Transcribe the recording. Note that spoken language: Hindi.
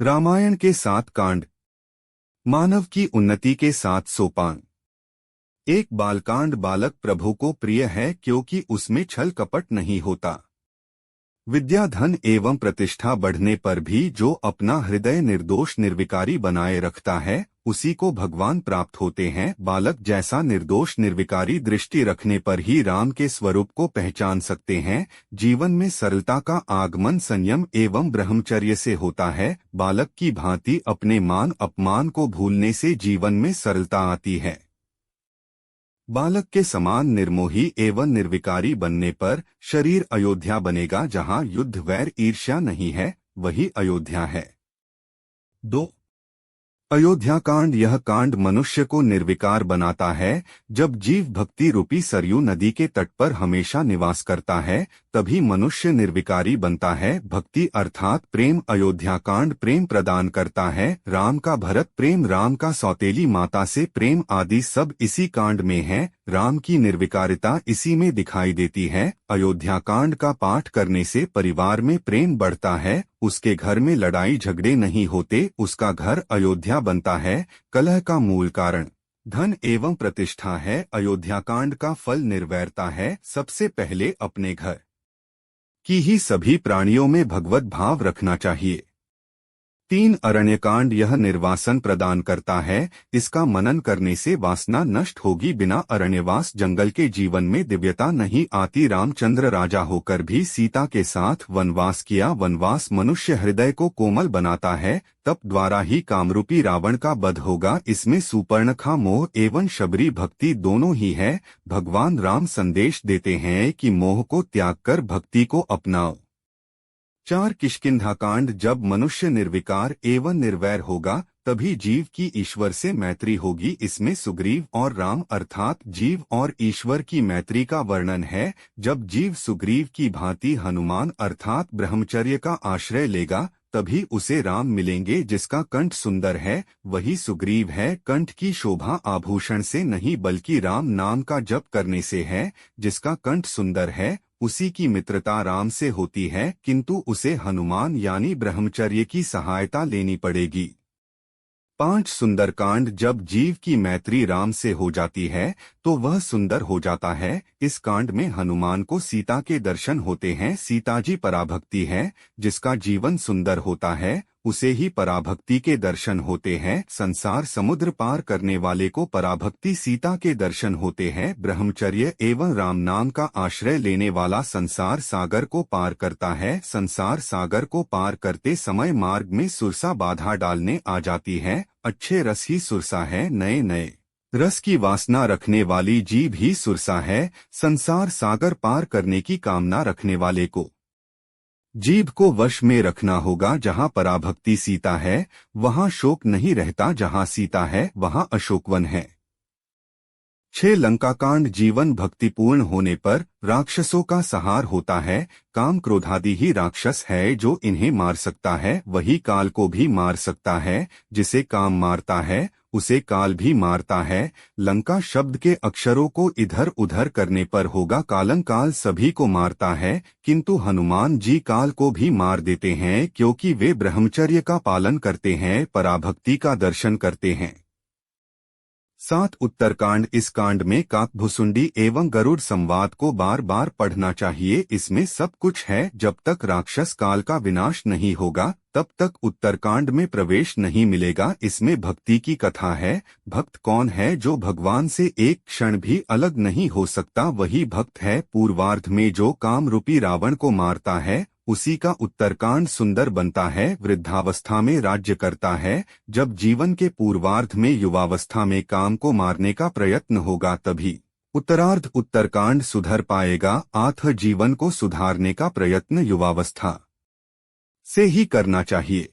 रामायण के 7 कांड। मानव की उन्नति के 7 सोपान। एक बालकांड। बालक प्रभु को प्रिय है क्योंकि उसमें छल कपट नहीं होता। विद्या, धन एवं प्रतिष्ठा बढ़ने पर भी जो अपना हृदय निर्दोष निर्विकारी बनाए रखता है उसी को भगवान प्राप्त होते हैं। बालक जैसा निर्दोष निर्विकारी दृष्टि रखने पर ही राम के स्वरूप को पहचान सकते हैं। जीवन में सरलता का आगमन संयम एवं ब्रह्मचर्य से होता है। बालक की भांति अपने मान अपमान को भूलने से जीवन में सरलता आती है। बालक के समान निर्मोही एवं निर्विकारी बनने पर शरीर अयोध्या बनेगा। जहाँ युद्ध वैर ईर्ष्या नहीं है वही अयोध्या है। 2 अयोध्या कांड। यह कांड मनुष्य को निर्विकार बनाता है। जब जीव भक्ति रूपी सरयू नदी के तट पर हमेशा निवास करता है तभी मनुष्य निर्विकारी बनता है। भक्ति अर्थात प्रेम। अयोध्या कांड प्रेम प्रदान करता है। राम का भरत प्रेम, राम का सौतेली माता से प्रेम आदि सब इसी कांड में है। राम की निर्विकारिता इसी में दिखाई देती है। अयोध्या कांड का पाठ करने से परिवार में प्रेम बढ़ता है। उसके घर में लड़ाई झगड़े नहीं होते, उसका घर अयोध्या बनता है। कलह का मूल कारण धन एवं प्रतिष्ठा है। अयोध्या कांड का फल निर्वैरता है। सबसे पहले अपने घर की ही सभी प्राणियों में भगवत भाव रखना चाहिए। 3 अरण्यकांड। यह निर्वासन प्रदान करता है। इसका मनन करने से वासना नष्ट होगी। बिना अरण्यवास जंगल के जीवन में दिव्यता नहीं आती। रामचंद्र राजा होकर भी सीता के साथ वनवास किया। वनवास मनुष्य हृदय को कोमल बनाता है। तप द्वारा ही कामरूपी रावण का वध होगा। इसमें सुपर्णखा मोह एवं शबरी भक्ति दोनों ही है। भगवान राम संदेश देते हैं कि मोह को त्याग कर भक्ति को अपनाओ। 4 किष्किंधा कांड। जब मनुष्य निर्विकार एवं निर्वैर होगा तभी जीव की ईश्वर से मैत्री होगी। इसमें सुग्रीव और राम अर्थात जीव और ईश्वर की मैत्री का वर्णन है। जब जीव सुग्रीव की भांति हनुमान अर्थात ब्रह्मचर्य का आश्रय लेगा तभी उसे राम मिलेंगे। जिसका कंठ सुंदर है वही सुग्रीव है। कंठ की शोभा आभूषण से नहीं बल्कि राम नाम का जप करने से है। जिसका कंठ सुंदर है उसी की मित्रता राम से होती है, किंतु उसे हनुमान यानी ब्रह्मचर्य की सहायता लेनी पड़ेगी। 5 सुंदरकांड। जब जीव की मैत्री राम से हो जाती है तो वह सुंदर हो जाता है। इस कांड में हनुमान को सीता के दर्शन होते हैं। सीता जी पराभक्ति है। जिसका जीवन सुंदर होता है उसे ही पराभक्ति के दर्शन होते हैं। संसार समुद्र पार करने वाले को पराभक्ति सीता के दर्शन होते हैं। ब्रह्मचर्य एवं राम नाम का आश्रय लेने वाला संसार सागर को पार करता है। संसार सागर को पार करते समय मार्ग में सुरसा बाधा डालने आ जाती है। अच्छे रस ही सुरसा है। नए नए रस की वासना रखने वाली जीभ ही सुरसा है। संसार सागर पार करने की कामना रखने वाले को जीभ को वश में रखना होगा। जहाँ पराभक्ति सीता है वहाँ शोक नहीं रहता। जहाँ सीता है वहाँ अशोकवन है। 6 लंकाकांड। जीवन भक्तिपूर्ण होने पर राक्षसों का संहार होता है। काम क्रोधादि ही राक्षस है जो इन्हें मार सकता है। वही काल को भी मार सकता है। जिसे काम मारता है उसे काल भी मारता है। लंका शब्द के अक्षरों को इधर उधर करने पर होगा कालं। काल सभी को मारता है किंतु हनुमान जी काल को भी मार देते हैं क्योंकि वे ब्रह्मचर्य का पालन करते हैं, पराभक्ति का दर्शन करते हैं। 7 उत्तरकांड। इस कांड में काकभुसुंडी एवं गरुड़ संवाद को बार बार पढ़ना चाहिए। इसमें सब कुछ है। जब तक राक्षस काल का विनाश नहीं होगा तब तक उत्तरकांड में प्रवेश नहीं मिलेगा। इसमें भक्ति की कथा है। भक्त कौन है? जो भगवान से एक क्षण भी अलग नहीं हो सकता वही भक्त है। पूर्वार्ध में जो काम रूपी रावण को मारता है उसी का उत्तरकांड सुंदर बनता है। वृद्धावस्था में राज्य करता है। जब जीवन के पूर्वार्ध में युवावस्था में काम को मारने का प्रयत्न होगा तभी उत्तरार्ध उत्तरकांड सुधर पाएगा। आथ जीवन को सुधारने का प्रयत्न युवावस्था से ही करना चाहिए।